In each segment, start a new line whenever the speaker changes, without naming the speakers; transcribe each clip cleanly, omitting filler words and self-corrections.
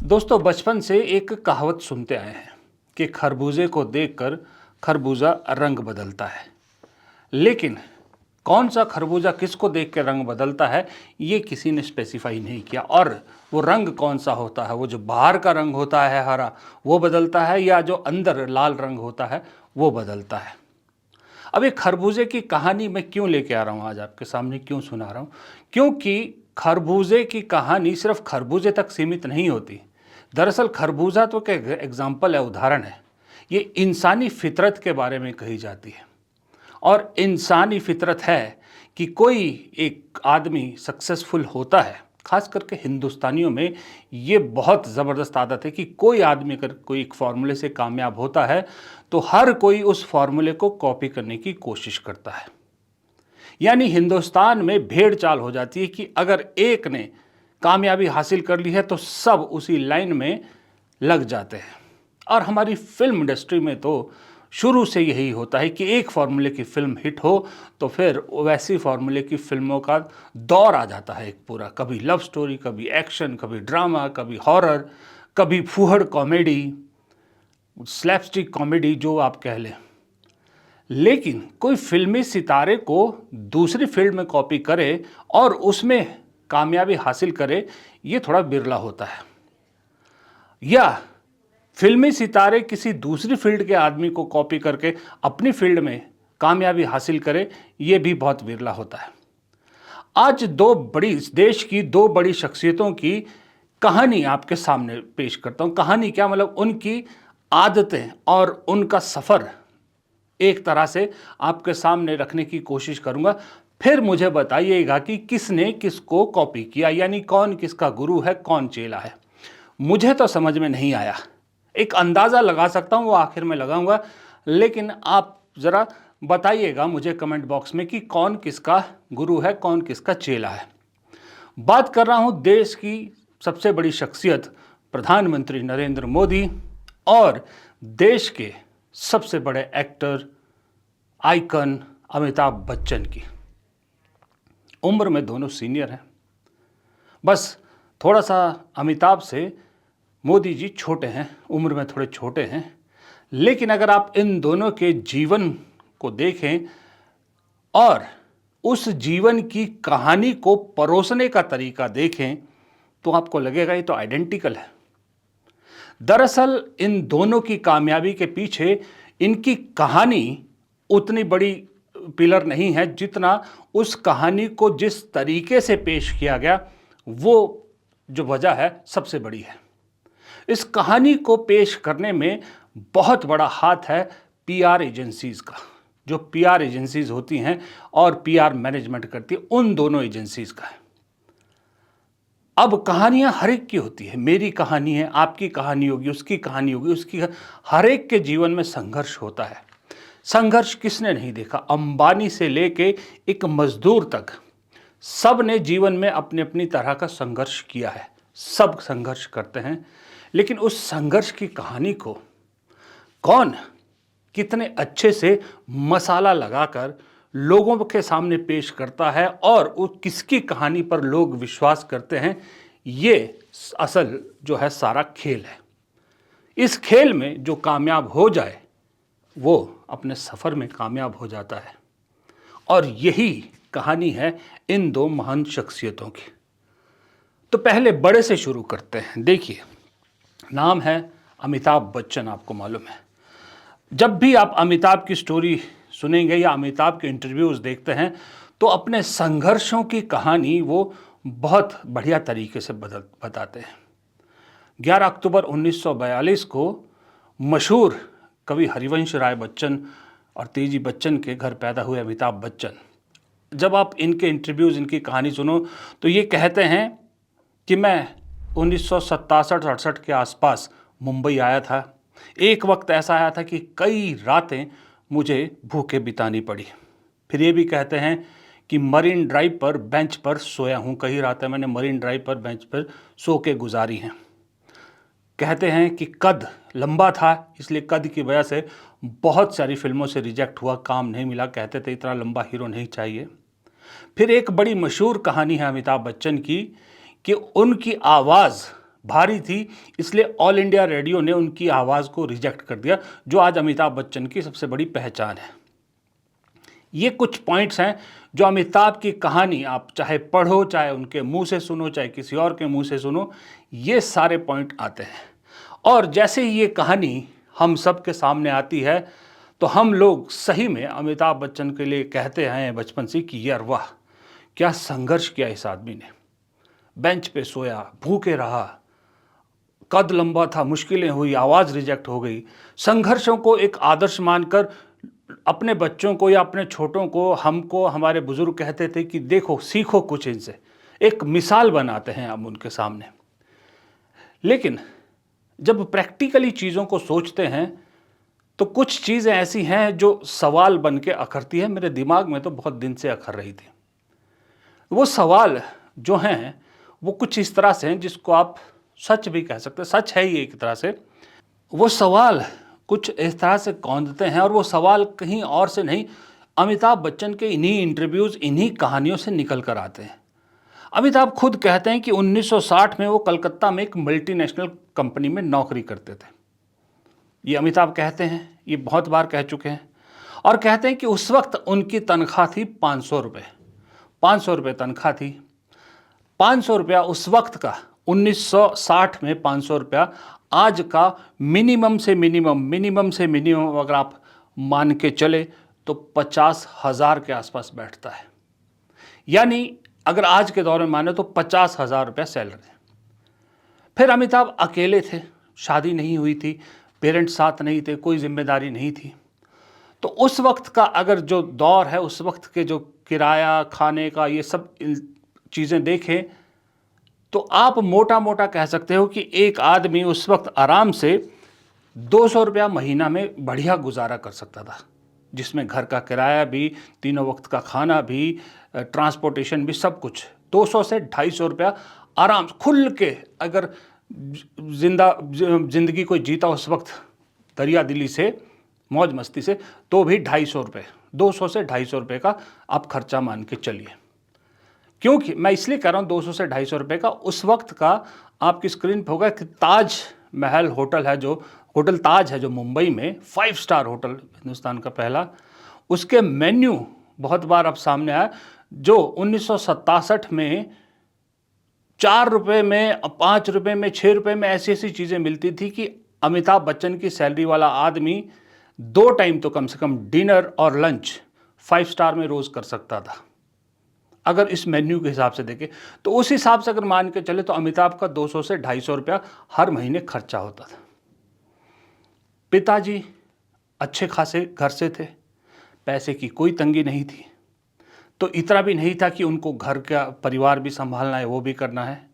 दोस्तों बचपन से एक कहावत सुनते आए हैं कि खरबूजे को देखकर खरबूजा रंग बदलता है। लेकिन कौन सा खरबूजा किसको देख के रंग बदलता है ये किसी ने स्पेसिफाई नहीं किया। और वो रंग कौन सा होता है, वो जो बाहर का रंग होता है हरा वो बदलता है या जो अंदर लाल रंग होता है वो बदलता है। अब ये खरबूजे की कहानी मैं क्यों लेके आ रहा हूँ, आज आपके सामने क्यों सुना रहा हूँ? क्योंकि खरबूजे की कहानी सिर्फ खरबूजे तक सीमित नहीं होती। दरअसल खरबूजा तो एक एग्जाम्पल है, उदाहरण है। ये इंसानी फितरत के बारे में कही जाती है। और इंसानी फितरत है कि कोई एक आदमी सक्सेसफुल होता है, खास करके हिंदुस्तानियों में ये बहुत ज़बरदस्त आदत है कि कोई आदमी अगर कोई एक फार्मूले से कामयाब होता है तो हर कोई उस फार्मूले को कॉपी करने की कोशिश करता है। यानी हिंदुस्तान में भेड़ चाल हो जाती है कि अगर एक ने कामयाबी हासिल कर ली है तो सब उसी लाइन में लग जाते हैं। और हमारी फिल्म इंडस्ट्री में तो शुरू से यही होता है कि एक फार्मूले की फिल्म हिट हो तो फिर वैसी फार्मूले की फिल्मों का दौर आ जाता है एक पूरा। कभी लव स्टोरी, कभी एक्शन, कभी ड्रामा, कभी हॉरर, कभी फूहड़ कॉमेडी, स्लैपस्टिक कॉमेडी जो आप कह लें। लेकिन कोई फिल्मी सितारे को दूसरी फील्ड में कॉपी करे और उसमें कामयाबी हासिल करे, ये थोड़ा बिरला होता है। या फिल्मी सितारे किसी दूसरी फील्ड के आदमी को कॉपी करके अपनी फील्ड में कामयाबी हासिल करे, ये भी बहुत बिरला होता है। आज देश की दो बड़ी शख्सियतों की कहानी आपके सामने पेश करता हूं। कहानी क्या, मतलब उनकी आदतें और उनका सफ़र एक तरह से आपके सामने रखने की कोशिश करूंगा। फिर मुझे बताइएगा कि किसने किसको कॉपी किया, यानी कौन किसका गुरु है, कौन चेला है। मुझे तो समझ में नहीं आया। एक अंदाज़ा लगा सकता हूँ, वो आखिर में लगाऊंगा, लेकिन आप ज़रा बताइएगा मुझे कमेंट बॉक्स में कि कौन किसका गुरु है, कौन किसका चेला है। बात कर रहा हूँ देश की सबसे बड़ी शख्सियत प्रधानमंत्री नरेंद्र मोदी और देश के सबसे बड़े एक्टर आइकन अमिताभ बच्चन की। उम्र में दोनों सीनियर हैं, बस थोड़ा सा अमिताभ से मोदी जी छोटे हैं, उम्र में थोड़े छोटे हैं। लेकिन अगर आप इन दोनों के जीवन को देखें और उस जीवन की कहानी को परोसने का तरीका देखें तो आपको लगेगा ये तो आइडेंटिकल है। दरअसल इन दोनों की कामयाबी के पीछे इनकी कहानी उतनी बड़ी पिलर नहीं है जितना उस कहानी को जिस तरीके से पेश किया गया वो जो वजह है सबसे बड़ी है। इस कहानी को पेश करने में बहुत बड़ा हाथ है पीआर एजेंसीज़ का। जो पीआर एजेंसीज़ होती हैं और पीआर मैनेजमेंट करती है, उन दोनों एजेंसीज़ का है। अब कहानियां हर एक की होती है, मेरी कहानी है, आपकी कहानी होगी, उसकी कहानी होगी, उसकी। हर एक के जीवन में संघर्ष होता है। संघर्ष किसने नहीं देखा? अंबानी से लेके एक मजदूर तक सब ने जीवन में अपनी अपनी तरह का संघर्ष किया है। सब संघर्ष करते हैं, लेकिन उस संघर्ष की कहानी को कौन कितने अच्छे से मसाला लगाकर लोगों के सामने पेश करता है और वो किसकी कहानी पर लोग विश्वास करते हैं, ये असल जो है सारा खेल है। इस खेल में जो कामयाब हो जाए वो अपने सफ़र में कामयाब हो जाता है। और यही कहानी है इन दो महान शख्सियतों की। तो पहले बड़े से शुरू करते हैं। देखिए, नाम है अमिताभ बच्चन। आपको मालूम है, जब भी आप अमिताभ की स्टोरी सुनेंगे या अमिताभ के इंटरव्यूज़ देखते हैं तो अपने संघर्षों की कहानी वो बहुत बढ़िया तरीके से बताते हैं। 11 अक्टूबर 1942 को मशहूर कवि हरिवंश राय बच्चन और तेजी बच्चन के घर पैदा हुए अमिताभ बच्चन। जब आप इनके इंटरव्यूज़, इनकी कहानी सुनो तो ये कहते हैं कि मैं 1967-68 के आसपास मुंबई आया था। एक वक्त ऐसा आया था कि कई रातें मुझे भूखे बितानी पड़ी। फिर ये भी कहते हैं कि मरीन ड्राइव पर बेंच पर सोया हूँ। कई रातें मैंने मरीन ड्राइव पर बेंच पर सो के गुजारी हैं। कहते हैं कि कद लंबा था, इसलिए कद की वजह से बहुत सारी फिल्मों से रिजेक्ट हुआ, काम नहीं मिला। कहते थे इतना लंबा हीरो नहीं चाहिए। फिर एक बड़ी मशहूर कहानी है अमिताभ बच्चन की कि उनकी आवाज़ भारी थी, इसलिए ऑल इंडिया रेडियो ने उनकी आवाज़ को रिजेक्ट कर दिया, जो आज अमिताभ बच्चन की सबसे बड़ी पहचान है। ये कुछ पॉइंट्स हैं जो अमिताभ की कहानी आप चाहे पढ़ो, चाहे उनके मुंह से सुनो, चाहे किसी और के मुंह से सुनो, ये सारे पॉइंट आते हैं। और जैसे ही ये कहानी हम सब के सामने आती है तो हम लोग सही में अमिताभ बच्चन के लिए कहते हैं बचपन से कि यार वाह, क्या संघर्ष किया इस आदमी ने। बेंच पे सोया, भूखे रहा, कद लंबा था, मुश्किलें हुई, आवाज़ रिजेक्ट हो गई। संघर्षों को एक आदर्श मानकर अपने बच्चों को या अपने छोटों को, हमको हमारे बुजुर्ग कहते थे कि देखो, सीखो कुछ इनसे, एक मिसाल बनाते हैं हम उनके सामने। लेकिन जब प्रैक्टिकली चीज़ों को सोचते हैं तो कुछ चीज़ें ऐसी हैं जो सवाल बन के अखरती है। मेरे दिमाग में तो बहुत दिन से अखर रही थी। वो सवाल जो हैं वो कुछ इस तरह से हैं जिसको आप सच भी कह सकते हैं, सच है ही एक तरह से। वो सवाल कुछ इस तरह से कौंधते हैं, और वो सवाल कहीं और से नहीं, अमिताभ बच्चन के इन्हीं इंटरव्यूज़, इन्हीं कहानियों से निकल कर आते हैं। अमिताभ खुद कहते हैं कि 1960 में वो कलकत्ता में एक मल्टीनेशनल कंपनी में नौकरी करते थे। ये अमिताभ कहते हैं, ये बहुत बार कह चुके हैं। और कहते हैं कि उस वक्त उनकी तनख्वाह थी 500 रुपये। 500 रुपये तनख्वाह थी। 500 रुपया उस वक्त का, 1960 में 500 रुपया आज का मिनिमम से मिनिमम अगर आप मान के चले तो 50,000 के आसपास बैठता है। यानी अगर आज के दौर में माने तो 50,000 रुपया सैलरी। फिर अमिताभ अकेले थे, शादी नहीं हुई थी, पेरेंट्स साथ नहीं थे, कोई जिम्मेदारी नहीं थी। तो उस वक्त का अगर जो दौर है, उस वक्त के जो किराया, खाने का, ये सब चीज़ें देखें तो आप मोटा मोटा कह सकते हो कि एक आदमी उस वक्त आराम से 200 रुपया महीना में बढ़िया गुजारा कर सकता था, जिसमें घर का किराया भी, तीनों वक्त का खाना भी, ट्रांसपोर्टेशन भी, सब कुछ। 200 से 250 रुपया आराम खुल के अगर जिंदगी कोई जीता उस वक्त दरिया दिली से, मौज मस्ती से, तो भी 250 रुपये, 200 से 250 रुपये का आप खर्चा मान के चलिए। क्योंकि मैं इसलिए कह रहा हूँ 200 से 250 रुपये का, उस वक्त का आपकी स्क्रीन पर होगा कि ताज महल होटल है, जो होटल ताज है जो मुंबई में 5 स्टार होटल, हिंदुस्तान का पहला, उसके मेन्यू बहुत बार अब सामने आया, जो 1967 में 4 रुपये में, 5 रुपये में, 6 रुपये में ऐसी ऐसी चीज़ें मिलती थी कि अमिताभ बच्चन की सैलरी वाला आदमी 2 टाइम तो कम से कम डिनर और लंच 5 स्टार में रोज़ कर सकता था। अगर इस मेन्यू के हिसाब से देखें तो उस हिसाब से अगर मान के चले तो अमिताभ का 200 से 250 रुपया हर महीने खर्चा होता था। पिताजी अच्छे खासे घर से थे, पैसे की कोई तंगी नहीं थी, तो इतना भी नहीं था कि उनको घर का परिवार भी संभालना है, वो भी करना है।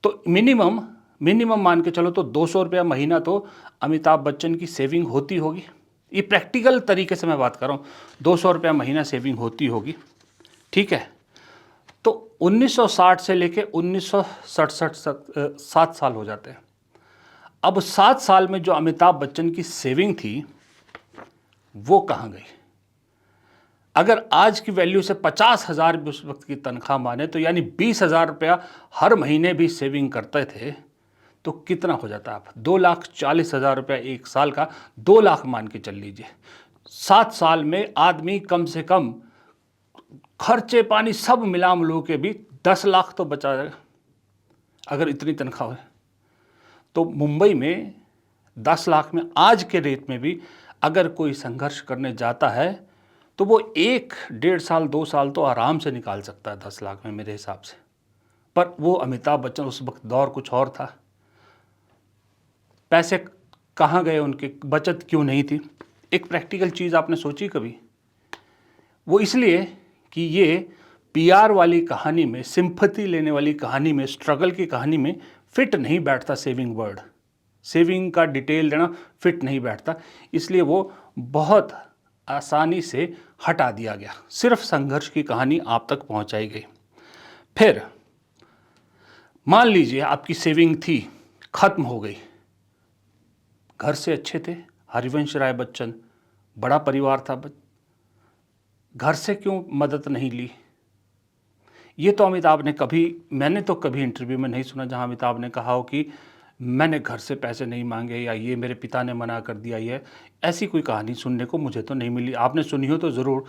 तो मिनिमम मान के चलो तो 200 रुपया महीना तो अमिताभ बच्चन की सेविंग होती होगी। ये प्रैक्टिकल तरीके से मैं बात कर रहा हूँ, 200 रुपया महीना सेविंग होती होगी, ठीक है। तो 1960 से लेके 1967 तक 7 साल हो जाते हैं। अब 7 साल में जो अमिताभ बच्चन की सेविंग थी वो कहाँ गई? अगर आज की वैल्यू से 50,000 भी उस वक्त की तनख्वाह माने तो यानी 20,000 रुपया हर महीने भी सेविंग करते थे, तो कितना हो जाता आप? 2,40,000 रुपया एक साल का, 2 लाख मान के चल लीजिए। 7 साल में आदमी कम से कम खर्चे पानी सब मिला मिलू के भी 10 लाख तो बचा जाएगा अगर इतनी तनख्वाह है। तो मुंबई में 10 लाख में आज के रेट में भी अगर कोई संघर्ष करने जाता है तो वो 1-1.5 साल 2 साल तो आराम से निकाल सकता है 10 लाख में मेरे हिसाब से। पर वो अमिताभ बच्चन, उस वक्त दौर कुछ और था। पैसे कहाँ गए उनके, बचत क्यों नहीं थी? एक प्रैक्टिकल चीज़ आपने सोची कभी? वो इसलिए कि ये पीआर वाली कहानी में, सिंपैथी लेने वाली कहानी में, स्ट्रगल की कहानी में फिट नहीं बैठता सेविंग वर्ड। सेविंग का डिटेल देना फिट नहीं बैठता, इसलिए वो बहुत आसानी से हटा दिया गया। सिर्फ संघर्ष की कहानी आप तक पहुंचाई गई। फिर मान लीजिए आपकी सेविंग थी, खत्म हो गई, घर से अच्छे थे, हरिवंश राय बच्चन, बड़ा परिवार था, घर से क्यों मदद नहीं ली? ये तो अमिताभ ने मैंने तो कभी इंटरव्यू में नहीं सुना जहां अमिताभ ने कहा हो कि मैंने घर से पैसे नहीं मांगे या ये मेरे पिता ने मना कर दिया। ये ऐसी कोई कहानी सुनने को मुझे तो नहीं मिली। आपने सुनी हो तो ज़रूर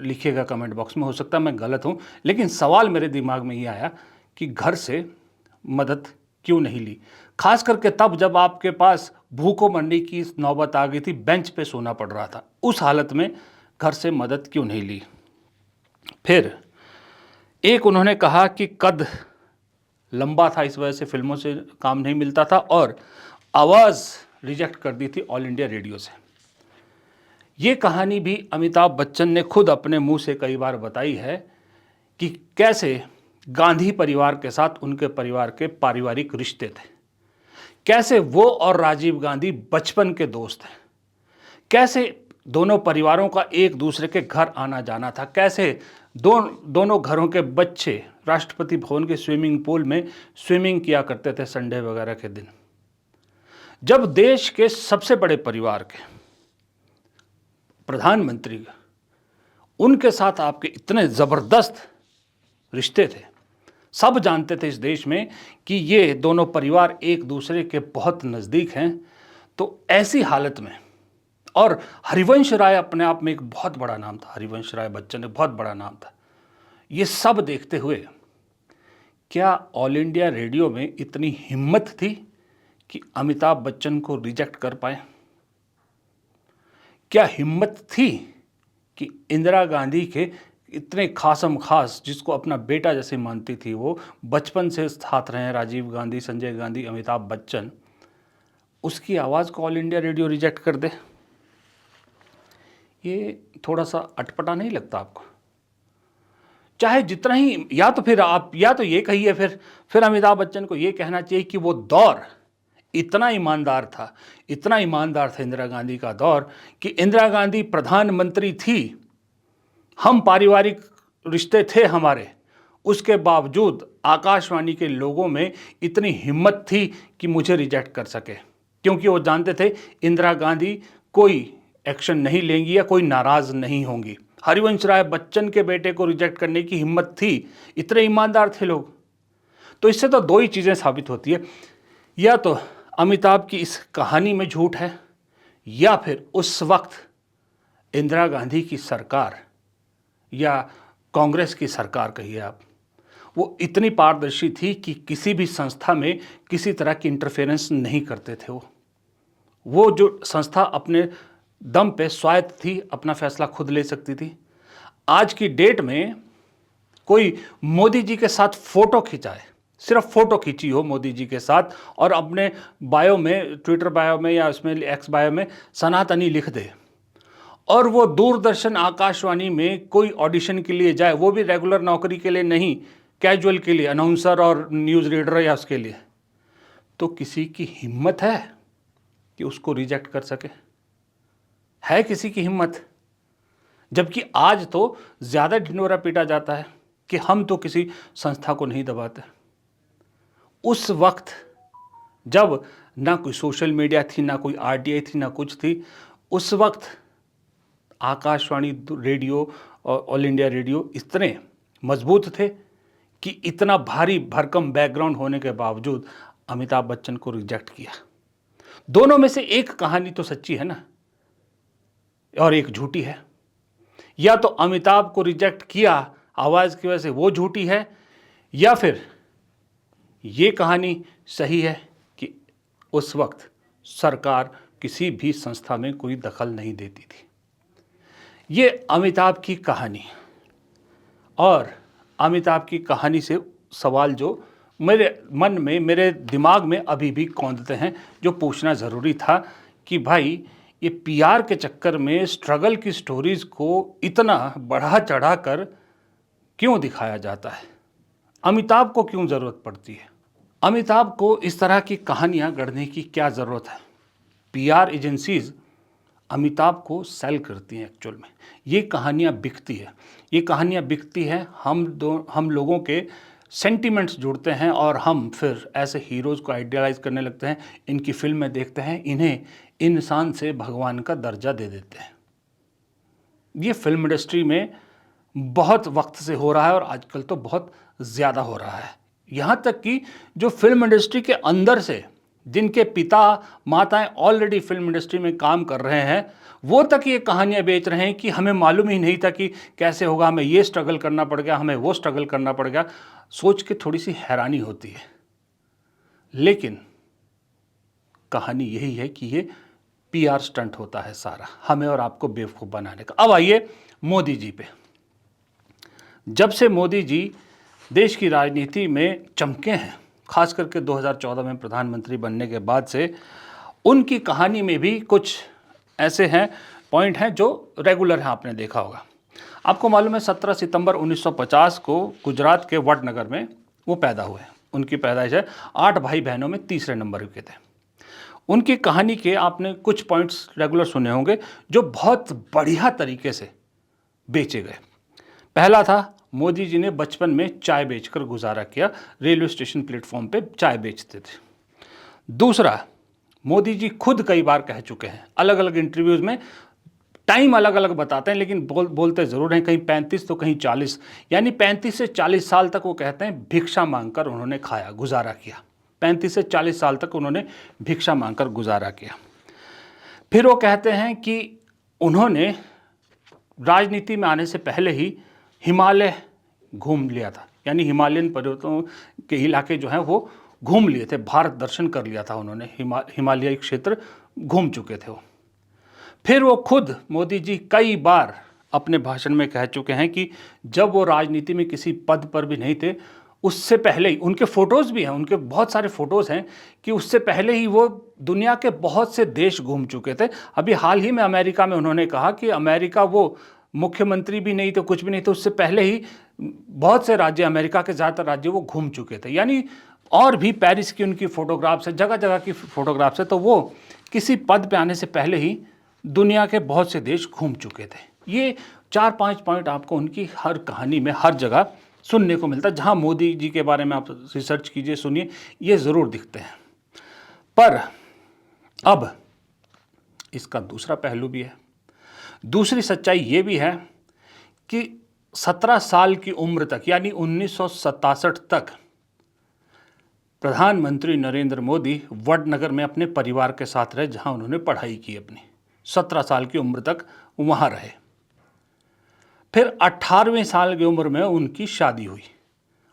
लिखिएगा कमेंट बॉक्स में, हो सकता है मैं गलत हूँ। लेकिन सवाल मेरे दिमाग में ये आया कि घर से मदद क्यों नहीं ली, खास करके तब जब आपके पास भूखों मरने की नौबत आ गई थी, बेंच पे सोना पड़ रहा था, उस हालत में घर से मदद क्यों नहीं ली। फिर एक उन्होंने कहा कि कद लंबा था, इस वजह से फिल्मों से काम नहीं मिलता था, और आवाज़ रिजेक्ट कर दी थी ऑल इंडिया रेडियो से। ये कहानी भी अमिताभ बच्चन ने खुद अपने मुंह से कई बार बताई है कि कैसे गांधी परिवार के साथ उनके परिवार के पारिवारिक रिश्ते थे, कैसे वो और राजीव गांधी बचपन के दोस्त हैं, कैसे दोनों परिवारों का एक दूसरे के घर आना जाना था, कैसे दोनों घरों के बच्चे राष्ट्रपति भवन के स्विमिंग पूल में स्विमिंग किया करते थे संडे वगैरह के दिन। जब देश के सबसे बड़े परिवार के प्रधानमंत्री, उनके साथ आपके इतने ज़बरदस्त रिश्ते थे, सब जानते थे इस देश में कि ये दोनों परिवार एक दूसरे के बहुत नज़दीक हैं, तो ऐसी हालत में, और हरिवंश राय अपने आप में एक बहुत बड़ा नाम था, हरिवंश राय बच्चन एक बहुत बड़ा नाम था, ये सब देखते हुए क्या ऑल इंडिया रेडियो में इतनी हिम्मत थी कि अमिताभ बच्चन को रिजेक्ट कर पाए? क्या हिम्मत थी कि इंदिरा गांधी के इतने खासम खास, जिसको अपना बेटा जैसे मानती थी, वो बचपन से साथ रहे, राजीव गांधी, संजय गांधी, अमिताभ बच्चन, उसकी आवाज़ को ऑल इंडिया रेडियो रिजेक्ट कर दे? ये थोड़ा सा अटपटा नहीं लगता आपको? चाहे जितना ही, या तो फिर आप या तो ये कहिए, फिर अमिताभ बच्चन को ये कहना चाहिए कि वो दौर इतना ईमानदार था, इतना ईमानदार था इंदिरा गांधी का दौर, कि इंदिरा गांधी प्रधानमंत्री थी, हम पारिवारिक रिश्ते थे हमारे, उसके बावजूद आकाशवाणी के लोगों में इतनी हिम्मत थी कि मुझे रिजेक्ट कर सके, क्योंकि वो जानते थे इंदिरा गांधी कोई एक्शन नहीं लेंगी या कोई नाराज़ नहीं होंगी। हरिवंश राय बच्चन के बेटे को रिजेक्ट करने की हिम्मत थी, इतने ईमानदार थे लोग। तो इससे तो दो ही चीज़ें साबित होती है, या तो अमिताभ की इस कहानी में झूठ है, या फिर उस वक्त इंदिरा गांधी की सरकार या कांग्रेस की सरकार कहिए आप, वो इतनी पारदर्शी थी कि किसी भी संस्था में किसी तरह की इंटरफेरेंस नहीं करते थे। वो जो संस्था अपने दम पे स्वायत्त थी, अपना फैसला खुद ले सकती थी। आज की डेट में कोई मोदी जी के साथ फोटो खिंचाए, सिर्फ फोटो खींची हो मोदी जी के साथ, और अपने बायो में, ट्विटर बायो में या उसमें एक्स बायो में सनातनी लिख दे, और वो दूरदर्शन आकाशवाणी में कोई ऑडिशन के लिए जाए, वो भी रेगुलर नौकरी के लिए नहीं, कैजुअल के लिए, अनाउंसर और न्यूज़ रीडर या उसके लिए, तो किसी की हिम्मत है कि उसको रिजेक्ट कर सके? है किसी की हिम्मत? जबकि आज तो ज़्यादा ढिंढोरा पीटा जाता है कि हम तो किसी संस्था को नहीं दबाते। उस वक्त जब ना कोई सोशल मीडिया थी, ना कोई आरटीआई थी, ना कुछ थी, उस वक्त आकाशवाणी रेडियो और ऑल इंडिया रेडियो इतने मजबूत थे कि इतना भारी भरकम बैकग्राउंड होने के बावजूद अमिताभ बच्चन को रिजेक्ट किया। दोनों में से एक कहानी तो सच्ची है ना, और एक झूठी है। या तो अमिताभ को रिजेक्ट किया आवाज़ की वजह से, वो झूठी है, या फिर ये कहानी सही है कि उस वक्त सरकार किसी भी संस्था में कोई दखल नहीं देती थी। ये अमिताभ की कहानी, और अमिताभ की कहानी से सवाल जो मेरे मन में, मेरे दिमाग में अभी भी कौंधते हैं, जो पूछना ज़रूरी था कि भाई ये पीआर के चक्कर में स्ट्रगल की स्टोरीज़ को इतना बढ़ा चढ़ा कर क्यों दिखाया जाता है? अमिताभ को क्यों ज़रूरत पड़ती है? अमिताभ को इस तरह की कहानियाँ गढ़ने की क्या ज़रूरत है? पीआर एजेंसीज़ अमिताभ को सेल करती हैं एक्चुअल में। ये कहानियाँ बिकती है, ये कहानियाँ बिकती हैं, हम लोगों के सेंटिमेंट्स जुड़ते हैं, और हम फिर ऐसे हीरोज़ को आइडियलाइज करने लगते हैं, इनकी फिल्में देखते हैं, इन्हें इंसान से भगवान का दर्जा दे देते हैं। ये फिल्म इंडस्ट्री में बहुत वक्त से हो रहा है और आजकल तो बहुत ज़्यादा हो रहा है। यहाँ तक कि जो फिल्म इंडस्ट्री के अंदर से जिनके पिता माताएं ऑलरेडी फिल्म इंडस्ट्री में काम कर रहे हैं, वो तक ये कहानियाँ बेच रहे हैं कि हमें मालूम ही नहीं था कि कैसे होगा, हमें ये स्ट्रगल करना पड़ गया, हमें वो स्ट्रगल करना पड़ गया। सोच के थोड़ी सी हैरानी होती है, लेकिन कहानी यही है कि ये पीआर स्टंट होता है सारा, हमें और आपको बेवकूफ़ बनाने का। अब आइए मोदी जी पे। जब से मोदी जी देश की राजनीति में चमके हैं, खास करके 2014 में प्रधानमंत्री बनने के बाद से, उनकी कहानी में भी कुछ ऐसे हैं पॉइंट हैं जो रेगुलर हैं, आपने देखा होगा। आपको मालूम है 17 सितंबर 1950 को गुजरात के वडनगर में वो पैदा हुए। उनकी पैदाइश है। 8 भाई बहनों में तीसरे नंबर के थे। उनकी कहानी के आपने कुछ पॉइंट्स रेगुलर सुने होंगे जो बहुत बढ़िया तरीके से बेचे गए। पहला था, मोदी जी ने बचपन में चाय बेचकर गुजारा किया, रेलवे स्टेशन प्लेटफॉर्म पे चाय बेचते थे। दूसरा, मोदी जी खुद कई बार कह चुके हैं, अलग अलग इंटरव्यूज़ में टाइम अलग अलग बताते हैं, लेकिन बोलते ज़रूर हैं, कहीं 35 तो कहीं 40, यानी 35 से 40 साल तक वो कहते हैं भिक्षा मांगकर उन्होंने खाया, गुजारा किया। 35 से 40 साल तक उन्होंने भिक्षा मांगकर गुजारा किया। फिर वो कहते हैं कि उन्होंने राजनीति में आने से पहले ही हिमालय घूम लिया था, यानी हिमालयन पर्वतों के इलाके जो हैं वो घूम लिए थे, भारत दर्शन कर लिया था उन्होंने, हिमालयी क्षेत्र घूम चुके थे वो। फिर वो खुद मोदी जी कई बार अपने भाषण में कह चुके हैं कि जब वो राजनीति में किसी पद पर भी नहीं थे, उससे पहले ही, उनके फ़ोटोज़ भी हैं, उनके बहुत सारे फ़ोटोज़ हैं कि उससे पहले ही वो दुनिया के बहुत से देश घूम चुके थे। अभी हाल ही में अमेरिका में उन्होंने कहा कि अमेरिका वो मुख्यमंत्री भी नहीं थे, कुछ भी नहीं थे, उससे पहले ही बहुत से राज्य, अमेरिका के ज़्यादातर राज्य वो घूम चुके थे। यानी और भी पेरिस की उनकी फ़ोटोग्राफ्स है, जगह जगह की फ़ोटोग्राफ्स है। तो वो किसी पद पे आने से पहले ही दुनिया के बहुत से देश घूम चुके थे। ये 4-5 पॉइंट आपको उनकी हर कहानी में हर जगह सुनने को मिलता है। जहाँ मोदी जी के बारे में आप रिसर्च कीजिए, सुनिए, ये ज़रूर दिखते हैं। पर अब इसका दूसरा पहलू भी है। दूसरी सच्चाई ये भी है कि 17 साल की उम्र तक, यानी 1967 तक, प्रधानमंत्री नरेंद्र मोदी वडनगर में अपने परिवार के साथ रहे, जहां उन्होंने पढ़ाई की अपनी। 17 साल की उम्र तक वहां रहे। फिर 18वें साल की उम्र में उनकी शादी हुई।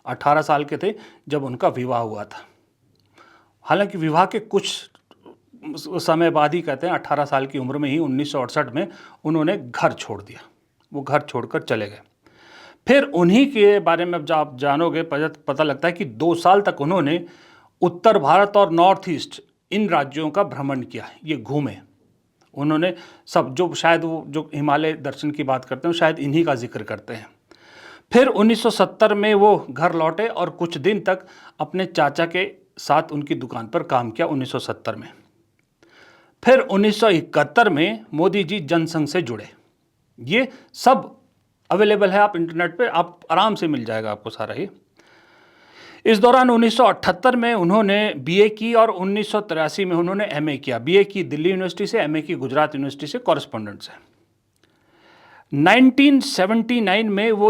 18 साल के थे जब उनका विवाह हुआ था। हालांकि विवाह के कुछ समय बाद ही, कहते हैं 18 साल की उम्र में ही, 1968 में उन्होंने घर छोड़ दिया। वो घर छोड़कर चले गए। फिर उन्हीं के बारे में जब आप जानोगे पता लगता है कि 2 साल तक उन्होंने उत्तर भारत और नॉर्थ ईस्ट, इन राज्यों का भ्रमण किया। ये घूमे उन्होंने सब, जो शायद वो जो हिमालय दर्शन की बात करते हैं शायद इन्हीं का जिक्र करते हैं। फिर 1970 में वो घर लौटे और कुछ दिन तक अपने चाचा के साथ उनकी दुकान पर काम किया 1970 में। फिर 1971 में मोदी जी जनसंघ से जुड़े। ये सब अवेलेबल है, आप इंटरनेट पे, आप आराम से मिल जाएगा आपको सारा ही। इस दौरान 1978 में उन्होंने बीए की और 1983 में उन्होंने एमए किया। बीए की दिल्ली यूनिवर्सिटी से, एमए की गुजरात यूनिवर्सिटी से, कॉरेस्पॉन्डेंट से। 1979 में वो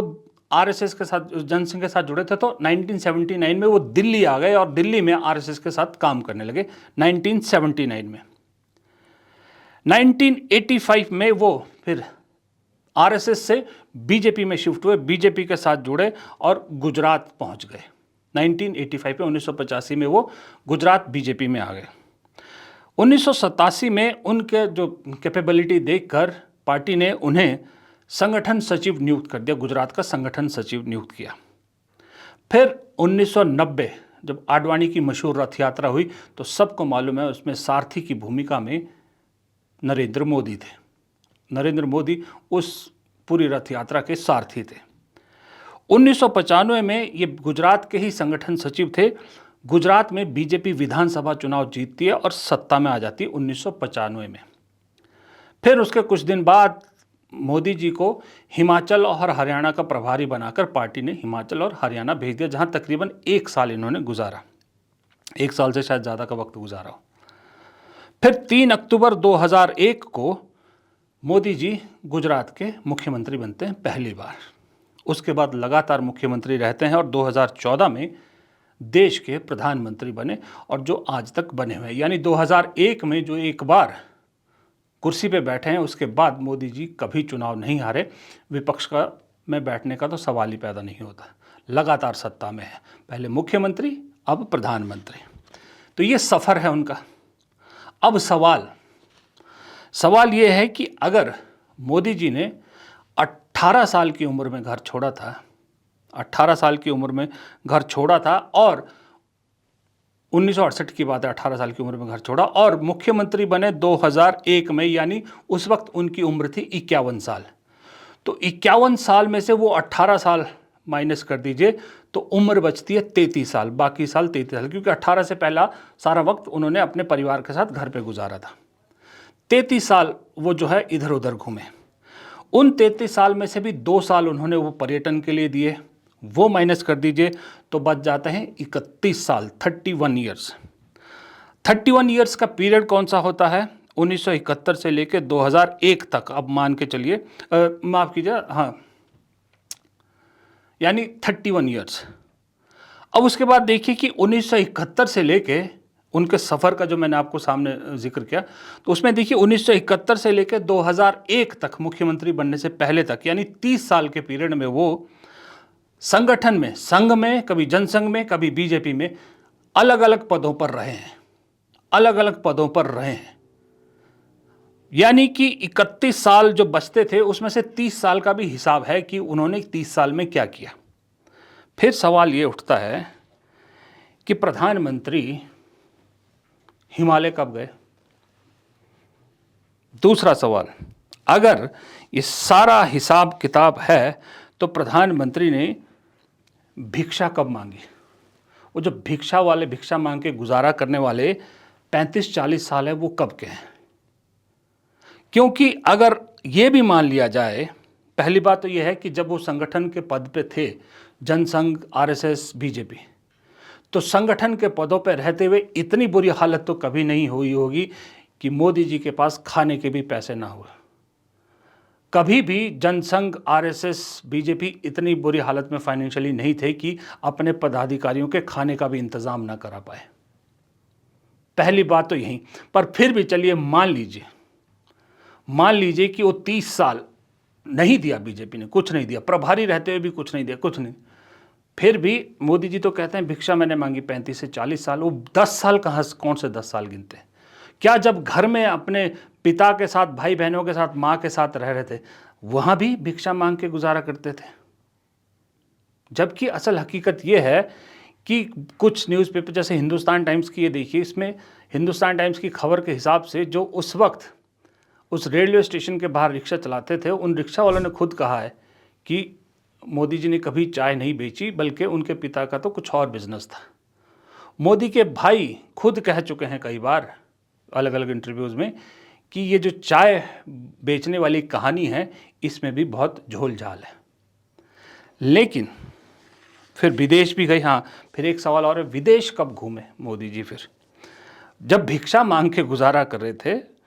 आरएसएस के साथ, जनसंघ के साथ जुड़े थे, तो 1979 में वो दिल्ली आ गए और दिल्ली में आरएसएस के साथ काम करने लगे। 1979 में 1985 में वो फिर आरएसएस से बीजेपी में शिफ्ट हुए, बीजेपी के साथ जुड़े और गुजरात पहुंच गए। 1985 में, 1985 में वो गुजरात बीजेपी में आ गए। 1987 में उनके जो कैपेबिलिटी देखकर पार्टी ने उन्हें संगठन सचिव नियुक्त कर दिया, गुजरात का संगठन सचिव नियुक्त किया। फिर 1990 जब आडवाणी की मशहूर रथ यात्रा हुई, तो सबको मालूम है उसमें सारथी की भूमिका में नरेंद्र मोदी थे। नरेंद्र मोदी उस पूरी रथ यात्रा के सारथी थे। 1995 में ये गुजरात के ही संगठन सचिव थे। गुजरात में बीजेपी विधानसभा चुनाव जीतती है और सत्ता में आ जाती है 1995 में। फिर उसके कुछ दिन बाद मोदी जी को हिमाचल और हरियाणा का प्रभारी बनाकर पार्टी ने हिमाचल और हरियाणा भेज दिया, जहां तकरीबन 1 साल इन्होंने गुजारा। 1 साल से शायद ज़्यादा का वक्त गुजारा हो। फिर 3 अक्टूबर 2001 को मोदी जी गुजरात के मुख्यमंत्री बनते हैं पहली बार। उसके बाद लगातार मुख्यमंत्री रहते हैं और 2014 में देश के प्रधानमंत्री बने और जो आज तक बने हुए हैं। यानी 2001 में जो एक बार कुर्सी पे बैठे हैं उसके बाद मोदी जी कभी चुनाव नहीं हारे। विपक्ष का में बैठने का तो सवाल ही पैदा नहीं होता। लगातार सत्ता में है, पहले मुख्यमंत्री अब प्रधानमंत्री। तो ये सफ़र है उनका। अब सवाल ये है कि अगर मोदी जी ने 18 साल की उम्र में घर छोड़ा था, 18 साल की उम्र में घर छोड़ा था और 1968 की बात है, 18 साल की उम्र में घर छोड़ा और मुख्यमंत्री बने 2001 में, यानी उस वक्त उनकी उम्र थी 51 साल। तो 51 साल में से वो 18 साल माइनस कर दीजिए तो उम्र बचती है 33 साल, बाकी साल 33 साल, क्योंकि 18 से पहला सारा वक्त उन्होंने अपने परिवार के साथ घर पे गुजारा था। 33 साल वो जो है इधर उधर घूमे। उन 33 साल में से भी 2 साल उन्होंने वो पर्यटन के लिए दिए, वो माइनस कर दीजिए तो बच जाते हैं 31 साल, 31 ईयर्स। 31 ईयर्स का पीरियड कौन सा होता है? 1971 से लेकर 2001 तक, अब मान के चलिए, माफ़ कीजिए, हाँ, यानी 31 ईयर्स। अब उसके बाद देखिए कि 1971 से लेके उनके सफ़र का जो मैंने आपको सामने जिक्र किया, तो उसमें देखिए 1971 से लेकर 2001 तक मुख्यमंत्री बनने से पहले तक, यानी 30 साल के पीरियड में वो संगठन में, संघ में, कभी जनसंघ में, कभी बीजेपी में अलग अलग पदों पर रहे हैं, अलग अलग पदों पर रहे हैं। यानी कि 31 साल जो बचते थे उसमें से 30 साल का भी हिसाब है कि उन्होंने 30 साल में क्या किया। फिर सवाल ये उठता है कि प्रधानमंत्री हिमालय कब गए? दूसरा सवाल, अगर ये सारा हिसाब किताब है तो प्रधानमंत्री ने भिक्षा कब मांगी? वो जो भिक्षा मांग के गुजारा करने वाले 35-40 साल है, वो कब के हैं? क्योंकि अगर ये भी मान लिया जाए, पहली बात तो ये है कि जब वो संगठन के पद पे थे, जनसंघ, आरएसएस, बीजेपी, तो संगठन के पदों पर रहते हुए इतनी बुरी हालत तो कभी नहीं हुई होगी कि मोदी जी के पास खाने के भी पैसे ना हुए। कभी भी जनसंघ, आरएसएस, बीजेपी इतनी बुरी हालत में फाइनेंशियली नहीं थे कि अपने पदाधिकारियों के खाने का भी इंतजाम ना करा पाए। पहली बात तो यही। पर फिर भी चलिए मान लीजिए कि वो 30 साल नहीं दिया, बीजेपी ने कुछ नहीं दिया, प्रभारी रहते हुए भी कुछ नहीं दिया, कुछ नहीं। फिर भी मोदी जी तो कहते हैं भिक्षा मैंने मांगी 35 से 40 साल। वो 10 साल कहाँ, कौन से 10 साल गिनते हैं? क्या जब घर में अपने पिता के साथ, भाई बहनों के साथ, माँ के साथ रह रहे थे, वहाँ भी भिक्षा मांग के गुजारा करते थे? जबकि असल हकीकत ये है कि कुछ न्यूज़पेपर जैसे हिंदुस्तान टाइम्स की ये देखिए, इसमें हिंदुस्तान टाइम्स की खबर के हिसाब से जो उस वक्त उस रेलवे स्टेशन के बाहर रिक्शा चलाते थे, उन रिक्शा वालों ने खुद कहा है कि मोदी जी ने कभी चाय नहीं बेची, बल्कि उनके पिता का तो कुछ और बिजनेस था। मोदी के भाई खुद कह चुके हैं कई बार अलग अलग इंटरव्यूज़ में कि ये जो चाय बेचने वाली कहानी है, इसमें भी बहुत झोल झाल है। लेकिन फिर विदेश भी गए। हाँ, फिर एक सवाल और है, विदेश कब घूमे मोदी जी? फिर जब भिक्षा मांग के गुजारा कर रहे थे,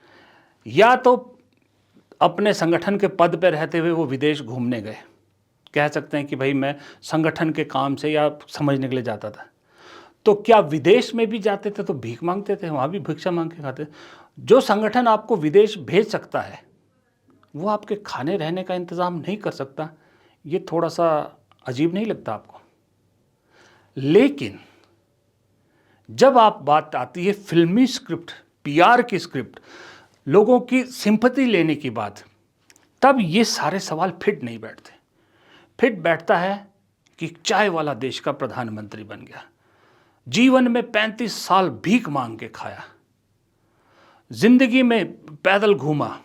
या तो अपने संगठन के पद पर रहते हुए वो विदेश घूमने गए, कह सकते हैं कि भाई मैं संगठन के काम से या समझने के लिए जाता था। तो क्या विदेश में भी जाते थे तो भीख मांगते थे, वहाँ भी भिक्षा मांग के खाते? जो संगठन आपको विदेश भेज सकता है वो आपके खाने रहने का इंतज़ाम नहीं कर सकता। ये थोड़ा सा अजीब नहीं लगता आपको? लेकिन जब आप बात आती है फिल्मी स्क्रिप्ट, पीआर की स्क्रिप्ट, लोगों की सिंपैथी लेने की बात, तब ये सारे सवाल फिट नहीं बैठते। फिट बैठता है कि चाय वाला देश का प्रधानमंत्री बन गया, जीवन में 35 साल भीख मांग के खाया, जिंदगी में पैदल घूमा,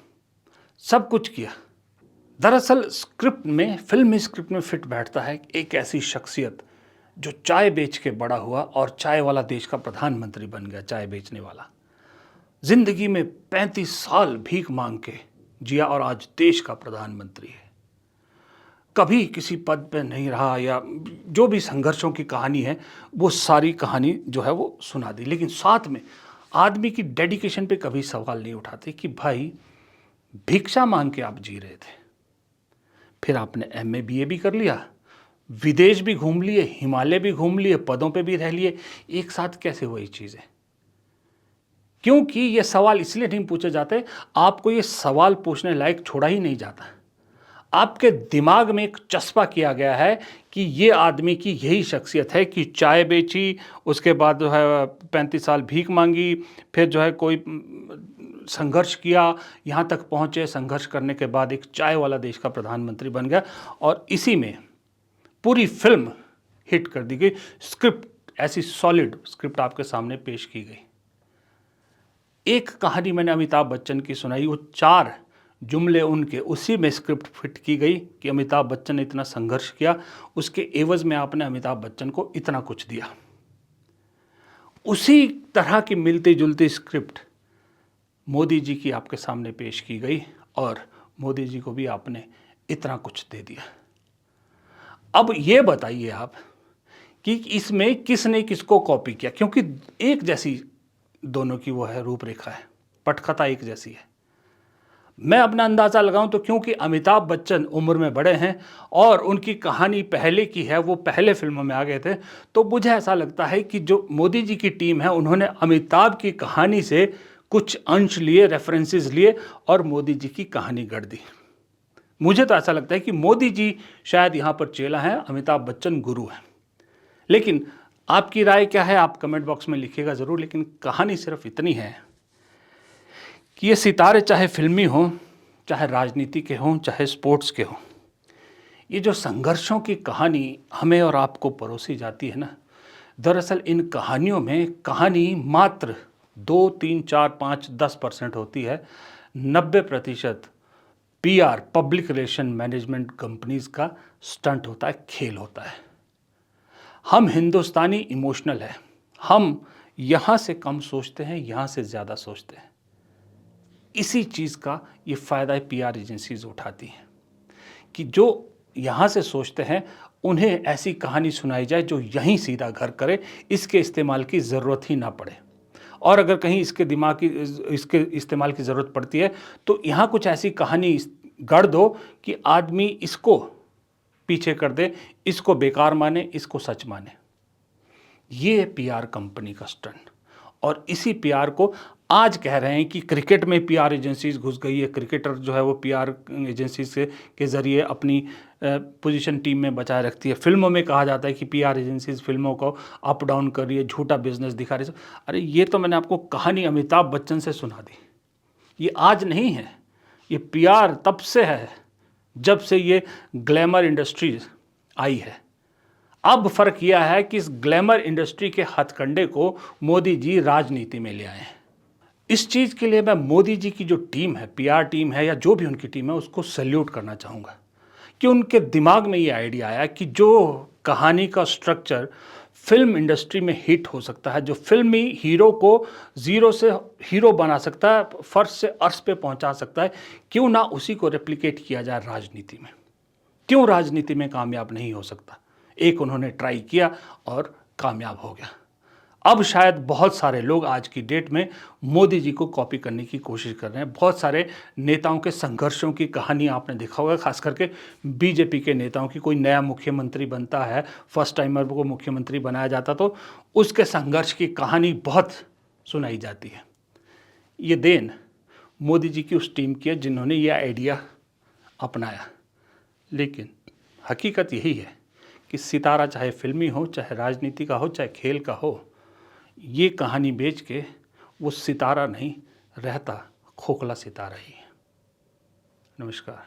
सब कुछ किया। दरअसल स्क्रिप्ट में, फिल्मी स्क्रिप्ट में फिट बैठता है एक ऐसी शख्सियत जो चाय बेच के बड़ा हुआ और चाय वाला देश का प्रधानमंत्री बन गया, चाय बेचने वाला, जिंदगी में 35 साल भीख मांग के जिया और आज देश का प्रधानमंत्री है। कभी किसी पद पे नहीं रहा, या जो भी संघर्षों की कहानी है वो सारी कहानी जो है वो सुना दी। लेकिन साथ में आदमी की डेडिकेशन पे कभी सवाल नहीं उठाते कि भाई भिक्षा मांग के आप जी रहे थे, फिर आपने एमए बीए भी कर लिया, विदेश भी घूम लिए, हिमालय भी घूम लिए, पदों पे भी रह लिए, एक साथ कैसे हुई चीज़ें? क्योंकि ये सवाल इसलिए नहीं पूछे जाते, आपको ये सवाल पूछने लायक छोड़ा ही नहीं जाता। आपके दिमाग में एक चस्पा किया गया है कि ये आदमी की यही शख्सियत है कि चाय बेची, उसके बाद जो है 35 साल भीख मांगी, फिर जो है कोई संघर्ष किया, यहाँ तक पहुँचे, संघर्ष करने के बाद एक चाय वाला देश का प्रधानमंत्री बन गया और इसी में पूरी फिल्म हिट कर दी गई। स्क्रिप्ट, ऐसी सॉलिड स्क्रिप्ट आपके सामने पेश की गई। एक कहानी मैंने अमिताभ बच्चन की सुनाई, वो 4 जुमले उनके, उसी में स्क्रिप्ट फिट की गई कि अमिताभ बच्चन ने इतना संघर्ष किया, उसके एवज में आपने अमिताभ बच्चन को इतना कुछ दिया। उसी तरह की मिलती जुलती स्क्रिप्ट मोदी जी की आपके सामने पेश की गई और मोदी जी को भी आपने इतना कुछ दे दिया। अब ये बताइए आप कि इसमें किसने किसको कॉपी किया, क्योंकि एक जैसी दोनों की वो है रूपरेखा है, पटकथा एक जैसी है। मैं अपना अंदाज़ा लगाऊं तो क्योंकि अमिताभ बच्चन उम्र में बड़े हैं और उनकी कहानी पहले की है, वो पहले फिल्मों में आ गए थे, तो मुझे ऐसा लगता है कि जो मोदी जी की टीम है उन्होंने अमिताभ की कहानी से कुछ अंश लिए, रेफरेंसेस लिए और मोदी जी की कहानी गढ़ दी। मुझे तो ऐसा लगता है कि मोदी जी शायद यहाँ पर चेला हैं, अमिताभ बच्चन गुरु हैं। लेकिन आपकी राय क्या है, आप कमेंट बॉक्स में लिखिएगा ज़रूर। लेकिन कहानी सिर्फ इतनी है कि ये सितारे चाहे फिल्मी हों, चाहे राजनीति के हों, चाहे स्पोर्ट्स के हों, ये जो संघर्षों की कहानी हमें और आपको परोसी जाती है ना, दरअसल इन कहानियों में कहानी मात्र 2, 3, 4, 5, 10% होती है। 90% PR, public relation management companies का स्टंट होता है, खेल होता है। हम हिंदुस्तानी इमोशनल है, हम यहाँ से कम सोचते हैं, यहाँ से ज़्यादा सोचते हैं। इसी चीज़ का ये फ़ायदा पीआर एजेंसीज उठाती हैं कि जो यहाँ से सोचते हैं उन्हें ऐसी कहानी सुनाई जाए जो यहीं सीधा घर करे, इसके इस्तेमाल की ज़रूरत ही ना पड़े। और अगर कहीं इसके इस्तेमाल की ज़रूरत पड़ती है तो यहाँ कुछ ऐसी कहानी गढ़ दो कि आदमी इसको पीछे कर दे, इसको बेकार माने, इसको सच माने। ये पीआर कंपनी का स्टंट। और इसी पीआर को आज कह रहे हैं कि क्रिकेट में पीआर एजेंसीज घुस गई है, क्रिकेटर जो है वो पीआर एजेंसीज के ज़रिए अपनी पोजीशन टीम में बचाए रखती है। फिल्मों में कहा जाता है कि पीआर एजेंसीज फिल्मों को अप डाउन कर रही है, झूठा बिजनेस दिखा रही है। अरे ये तो मैंने आपको कहानी अमिताभ बच्चन से सुना दी, ये आज नहीं है, ये पीआर तब से है जब से ये ग्लैमर इंडस्ट्रीज आई है। अब फ़र्क यह है कि इस ग्लैमर इंडस्ट्री के हथकंडे को मोदी जी राजनीति में ले आए हैं। इस चीज़ के लिए मैं मोदी जी की जो टीम है, पीआर टीम है या जो भी उनकी टीम है, उसको सैल्यूट करना चाहूँगा कि उनके दिमाग में ये आइडिया आया कि जो कहानी का स्ट्रक्चर फिल्म इंडस्ट्री में हिट हो सकता है, जो फिल्मी हीरो को ज़ीरो से हीरो बना सकता है, फर्श से अर्श पे पहुंचा सकता है, क्यों ना उसी को रेप्लिकेट किया जाए राजनीति में। क्यों राजनीति में कामयाब नहीं हो सकता? एक उन्होंने ट्राई किया और कामयाब हो गया। अब शायद बहुत सारे लोग आज की डेट में मोदी जी को कॉपी करने की कोशिश कर रहे हैं। बहुत सारे नेताओं के संघर्षों की कहानी आपने देखा होगा, खास करके बीजेपी के नेताओं की। कोई नया मुख्यमंत्री बनता है, फर्स्ट टाइमर को मुख्यमंत्री बनाया जाता तो उसके संघर्ष की कहानी बहुत सुनाई जाती है। ये देन मोदी जी की उस टीम की है जिन्होंने ये आइडिया अपनाया। लेकिन हकीकत यही है कि सितारा चाहे फिल्मी हो, चाहे राजनीति का हो, चाहे खेल का हो, ये कहानी बेच के वो सितारा नहीं रहता, खोखला सितारा ही है। नमस्कार।